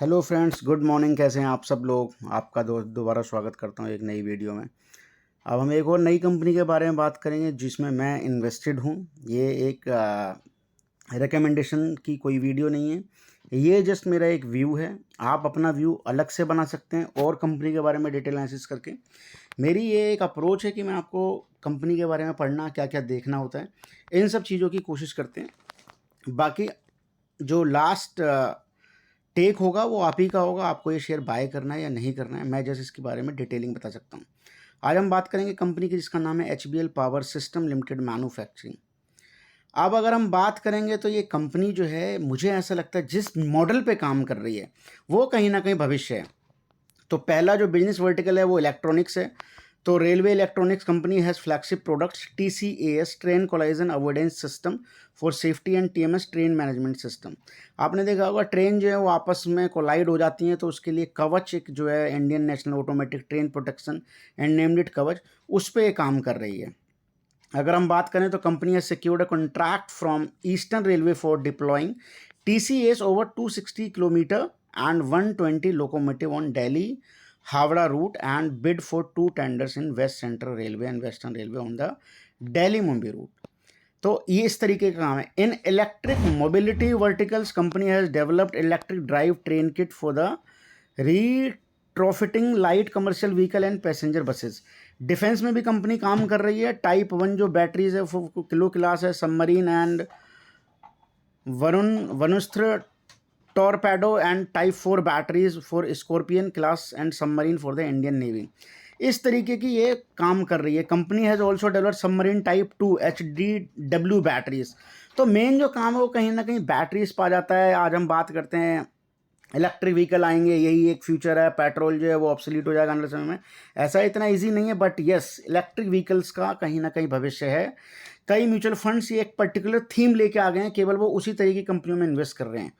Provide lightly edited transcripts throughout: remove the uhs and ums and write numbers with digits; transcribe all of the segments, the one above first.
Hello friends, good morning. कैसे हैं आप सब लोग? आपका दोबारा स्वागत करता हूं एक नई वीडियो में। अब हम एक और नई कंपनी के बारे में बात करेंगे जिसमें मैं इन्वेस्टेड हूं। ये एक रिकमेंडेशन की कोई वीडियो नहीं है, ये जस्ट मेरा एक व्यू है। आप अपना व्यू अलग से बना सकते हैं और कंपनी के बारे में डिटेल एनालिसिस करके। मेरी ये एक अप्रोच है कि मैं आपको कंपनी के बारे में पढ़ना, क्या क्या देखना होता है, इन सब चीज़ों की कोशिश करते हैं। बाकी जो लास्ट टेक होगा वो आप ही का होगा, आपको ये शेयर बाय करना है या नहीं करना है। मैं जैसे इसके बारे में डिटेलिंग बता सकता हूँ। आज हम बात करेंगे कंपनी की जिसका नाम है HBL power system limited manufacturing. अब अगर हम बात करेंगे तो ये कंपनी जो है, मुझे ऐसा लगता है जिस मॉडल पे काम कर रही है वो कहीं ना कहीं भविष्य है। तो पहला जो बिजनेस वर्टिकल है वो इलेक्ट्रॉनिक्स है। तो railway electronics company has flagship products TCAS train collision avoidance system for safety and TMS train management system. आपने देखा होगा ट्रेन जो है वो आपस में कोलाइड हो जाती हैं, तो उसके लिए कवच एक जो है Indian national automatic train protection and named it कवच, उस पर काम कर रही है। अगर हम बात करें तो company has secured a contract from eastern railway for deploying TCAS over 260 kilometre and 120 locomotive on Delhi Howrah route and bid for 2 tenders in West Central Railway and Western Railway on the Delhi Mumbai route। तो ये इस तरीके का काम है। In electric mobility verticals company has developed electric drive train kit for the retrofitting light commercial vehicle and passenger buses. Defence में भी company काम कर रही है। टाइप 1 जो बैटरीज है किलो क्लास है, submarine and Varunastra torpedo and type 4 batteries for Scorpion class and submarine for the Indian Navy. इस तरीके की ये काम कर रही है। Company has also developed submarine type 2 HDW batteries. तो मेन जो काम है वो कहीं ना कहीं बैटरीज पा जाता है। आज हम बात करते हैं इलेक्ट्रिक व्हीकल आएंगे, यही एक फ्यूचर है। पेट्रोल जो है वो ऑब्सोलीट हो जाएगा आने वाले समय में। ऐसा इतना ईजी नहीं है, बट यस, इलेक्ट्रिक व्हीकल्स का कहीं ना कहीं भविष्य है। कई म्यूचुअल फंड्स ये एक पर्टिकुलर थीम लेके आ गए हैं, केवल वो उसी तरीके की कंपनियों में इन्वेस्ट कर रहे हैं।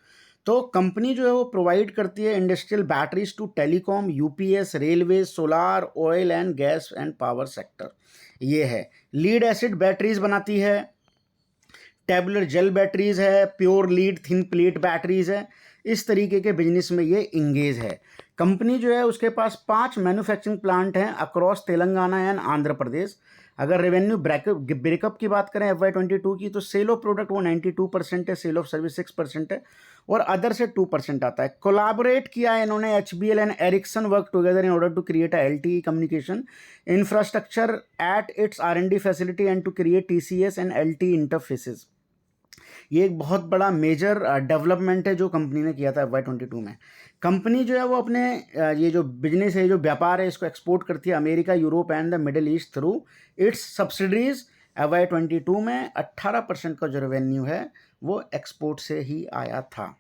तो कंपनी जो है वो प्रोवाइड करती है industrial batteries to telecom, UPS, railway, solar, oil and gas and power sector. ये है। लीड एसिड बैटरीज बनाती है, टेबुलर जेल बैटरीज है, pure lead thin plate batteries है। इस तरीके के बिजनेस में ये इंगेज है। कंपनी जो है उसके पास 5 मैन्युफैक्चरिंग प्लांट हैं अक्रॉस तेलंगाना एंड आंध्र प्रदेश। अगर रेवेन्यू ब्रेकअप की बात करें FY22 की, तो सेल ऑफ प्रोडक्ट वो 92% है, सेल ऑफ सर्विस 6% है और अदर से 2% आता है। कोलैबोरेट किया है इन्होंने HBL and Ericsson work together in order to create a LTE communication infrastructure at its R&D facility and to create TCS and LTE interfaces. ये एक बहुत बड़ा मेजर डेवलपमेंट है जो कंपनी ने किया था FY22 में। कंपनी जो है वो अपने ये जो बिजनेस है, जो व्यापार है, इसको एक्सपोर्ट करती है America, Europe and the middle east through it's subsidies. FY22 में 18% का जो रेवेन्यू है वो एक्सपोर्ट से ही आया था।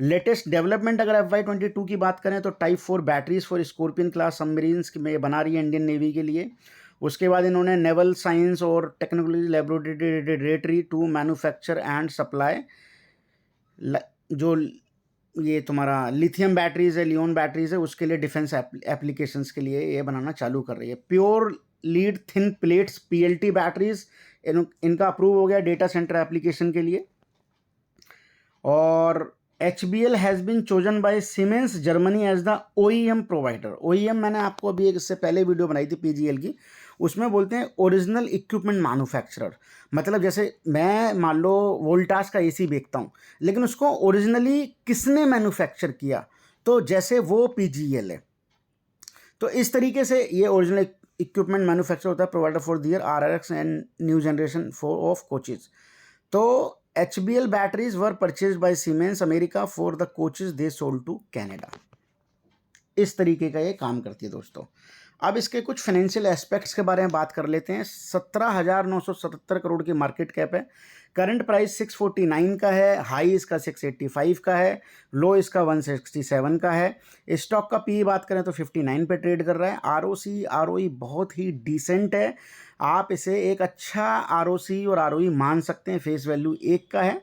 लेटेस्ट डेवलपमेंट अगर FY22 की बात करें तो type 4 batteries for Scorpion class submarines में बना रही है इंडियन नेवी के लिए। उसके बाद इन्होंने नेवल साइंस और technology laboratory to manufacture and supply जो ये तुम्हारा लिथियम बैटरीज है, लियोन बैटरीज है, उसके लिए डिफेंस एप्लीकेशंस के लिए ये बनाना चालू कर रही है। Pure lead thin plates PLT batteries इनका अप्रूव हो गया डेटा सेंटर एप्लीकेशन के लिए। और HBL has been chosen by Siemens Germany as the OEM provider. OEM मैंने आपको अभी एक इससे पहले वीडियो बनाई थी PGL की, उसमें बोलते हैं ओरिजिनल इक्विपमेंट मैन्युफैक्चरर। मतलब जैसे मैं मान लो वोल्टास का AC बेचता हूँ, लेकिन उसको ओरिजिनली किसने मैन्युफैक्चर किया, तो जैसे वो PGL है। तो इस तरीके से ये ओरिजिनल इक्विपमेंट मैन्युफैक्चर होता है, provider for their RRX and new generation for of coaches. तो HBL batteries were purchased by Siemens America for the coaches they sold to Canada। इस तरीके का ये काम करती है दोस्तों। अब इसके कुछ फाइनेंशियल एस्पेक्ट्स के बारे में बात कर लेते हैं। 17,977 करोड़ की मार्केट कैप है। करंट प्राइस 649 का है, हाई इसका 685 का है, लो इसका 167 का है। स्टॉक का पी बात करें तो 59 पे ट्रेड कर रहा है। ROE बहुत ही डिसेंट है। आप इसे एक अच्छा ROC और ROE मान सकते हैं। फेस वैल्यू 1 का है।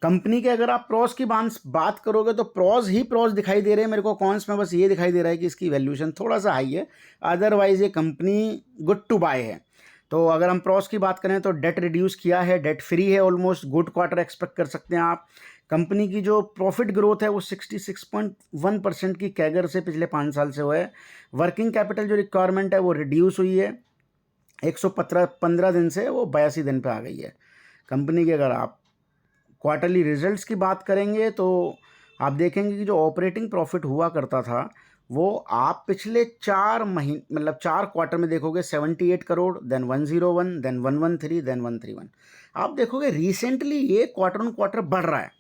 कंपनी के अगर आप प्रॉस की बात करोगे तो प्रॉस ही प्रॉस दिखाई दे रहे हैं मेरे को। कॉन्स में बस ये दिखाई दे रहा है कि इसकी वैल्यूएशन थोड़ा सा हाई है, अदरवाइज ये कंपनी गुड टू बाय है। तो अगर हम प्रॉस की बात करें तो डेट रिड्यूस किया है, डेट फ्री है ऑलमोस्ट, गुड क्वार्टर एक्सपेक्ट कर सकते हैं आप। कंपनी की जो प्रॉफिट ग्रोथ है वो 66.1% की कैगर से पिछले 5 साल से हुआ है। वर्किंग कैपिटल जो रिक्वायरमेंट है वो रिड्यूस हुई है 115 दिन से, वो 82 दिन पे आ गई है। कंपनी के अगर आप क्वार्टरली रिजल्ट्स की बात करेंगे तो आप देखेंगे कि जो ऑपरेटिंग प्रॉफिट हुआ करता था वो आप पिछले 4 महीने मतलब 4 क्वार्टर में देखोगे 78 करोड़, देन 101, देन 113, देन 131। आप देखोगे रिसेंटली ये क्वार्टर ऑन क्वार्टर बढ़ रहा है,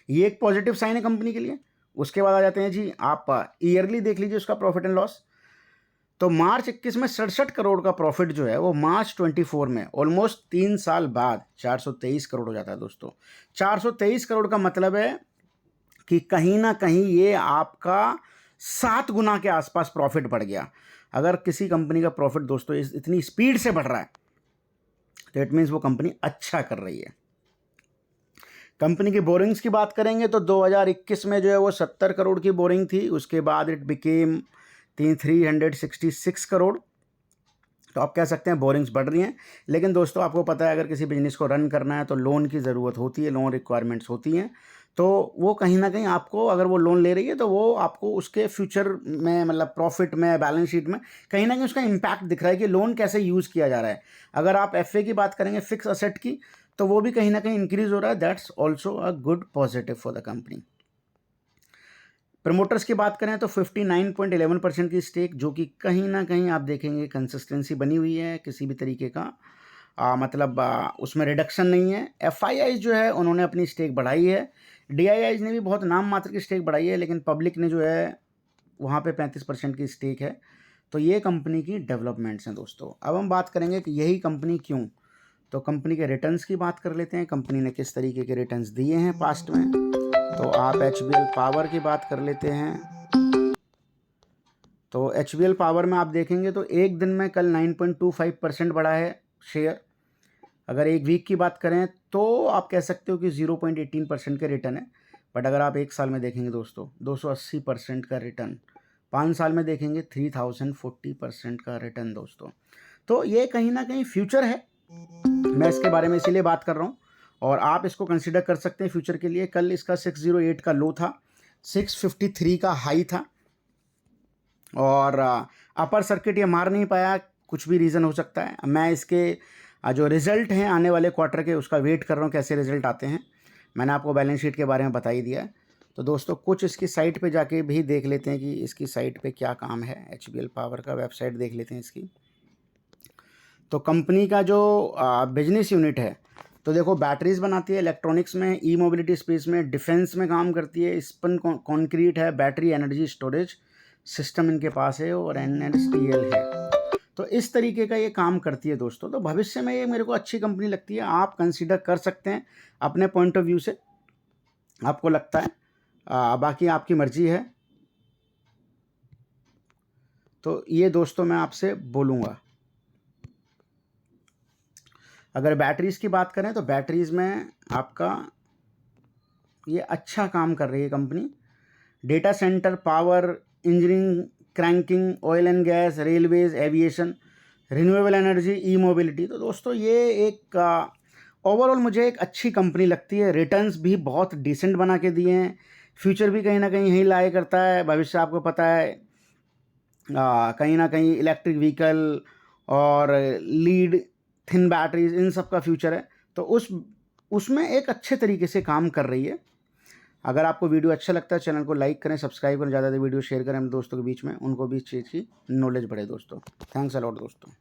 ये एक पॉजिटिव साइन है कंपनी के लिए। उसके बाद आ जाते हैं जी आप ईयरली देख लीजिए उसका प्रॉफिट एंड लॉस। तो मार्च 21 में 67 करोड़ का प्रॉफिट जो है वो मार्च 24 में ऑलमोस्ट 3 साल बाद 423 करोड़ हो जाता है दोस्तों। 423 करोड़ का मतलब है कि कहीं ना कहीं ये आपका 7 गुना के आसपास प्रॉफिट बढ़ गया। अगर किसी कंपनी का प्रॉफिट दोस्तों इतनी स्पीड से बढ़ रहा है तो इट मीन्स वो कंपनी अच्छा कर रही है। कंपनी की बोरिंग्स की बात करेंगे तो 2021 में जो है वो 70 करोड़ की बोरिंग थी, उसके बाद इट बिकेम 366 करोड़। तो आप कह सकते हैं बोरिंग्स बढ़ रही हैं, लेकिन दोस्तों आपको पता है अगर किसी बिजनेस को रन करना है तो लोन की ज़रूरत होती है, लोन रिक्वायरमेंट्स होती हैं। तो वो कहीं ना कहीं आपको, अगर वो लोन ले रही है तो वो आपको उसके फ्यूचर में मतलब प्रॉफिट में, बैलेंस शीट में कहीं ना कहीं उसका इम्पैक्ट दिख रहा है कि लोन कैसे यूज़ किया जा रहा है। अगर आप एफए की बात करेंगे, फिक्स असेट की, तो वो भी कहीं ना कहीं इंक्रीज हो रहा है। That's also a good positive for the company. Promoters की बात करें तो 59.11% की स्टेक, जो कि कहीं ना कहीं आप देखेंगे कंसिस्टेंसी बनी हुई है, किसी भी तरीके का मतलब उसमें रिडक्शन नहीं है। एफआईआई जो है उन्होंने अपनी स्टेक बढ़ाई है, डीआईआईज ने भी बहुत नाम मात्र की स्टेक बढ़ाई है, लेकिन पब्लिक ने जो है वहाँ पे 35% की स्टेक है। तो ये कंपनी की डेवलपमेंट्स हैं दोस्तों। अब हम बात करेंगे कि यही कंपनी क्यों, तो कंपनी के रिटर्न्स की बात कर लेते हैं, कंपनी ने किस तरीके के रिटर्न्स दिए हैं पास्ट में। तो आप HBL पावर की बात कर लेते हैं। तो HBL पावर में आप देखेंगे तो एक दिन में कल 9.25% बढ़ा है शेयर। अगर एक वीक की बात करें तो आप कह सकते हो कि 0.18% के रिटर्न है। बट अगर आप एक साल में देखेंगे दोस्तों 280% का रिटर्न, 5 साल में देखेंगे 3040% का रिटर्न दोस्तों। तो ये कहीं ना कहीं फ्यूचर है, मैं इसके बारे में इसीलिए बात कर रहा हूँ और आप इसको कंसिडर कर सकते हैं फ्यूचर के लिए। कल इसका 608 का लो था, 653 का हाई था और अपर सर्किट ये मार नहीं पाया, कुछ भी रीज़न हो सकता है। मैं इसके जो रिज़ल्ट हैं आने वाले क्वार्टर के उसका वेट कर रहा हूँ, कैसे रिज़ल्ट आते हैं। मैंने आपको बैलेंस शीट के बारे में बता ही दिया है। तो दोस्तों कुछ इसकी साइट पे जाके भी देख लेते हैं कि इसकी साइट पे क्या काम है। HBL पावर का वेबसाइट देख लेते हैं इसकी। तो कंपनी का जो बिजनेस यूनिट है, तो देखो बैटरीज बनाती है, इलेक्ट्रॉनिक्स में, ई मोबिलिटी स्पेस में, डिफेंस में काम करती है, स्पन कॉन्क्रीट है, बैटरी एनर्जी स्टोरेज सिस्टम इनके पास है और NSTL है। तो इस तरीके का ये काम करती है दोस्तों। तो भविष्य में ये मेरे को अच्छी कंपनी लगती है, आप कंसीडर कर सकते हैं अपने पॉइंट ऑफ व्यू से, आपको लगता है। बाकी आपकी मर्जी है। तो ये दोस्तों मैं आपसे बोलूँगा। अगर बैटरीज़ की बात करें तो बैटरीज़ में आपका ये अच्छा काम कर रही है company. Data centre, power, engineering, cranking, oil and gas, railways, aviation, renewable energy, E mobility. तो दोस्तों ये एक ओवरऑल मुझे एक अच्छी कंपनी लगती है। रिटर्न्स भी बहुत डिसेंट बना के दिए हैं, फ्यूचर भी कहीं ना कहीं यही लाया करता है। भविष्य आपको पता है कहीं ना कहीं इलेक्ट्रिक व्हीकल और लीड थिन बैटरीज, इन सब का फ्यूचर है। तो उसमें एक अच्छे तरीके से काम कर रही है। अगर आपको वीडियो अच्छा लगता है चैनल को लाइक करें, सब्सक्राइब करें, ज़्यादा वीडियो शेयर करें अपने दोस्तों के बीच में, उनको भी इस चीज़ की नॉलेज बढ़े दोस्तों। थैंक्स अ लॉट दोस्तों।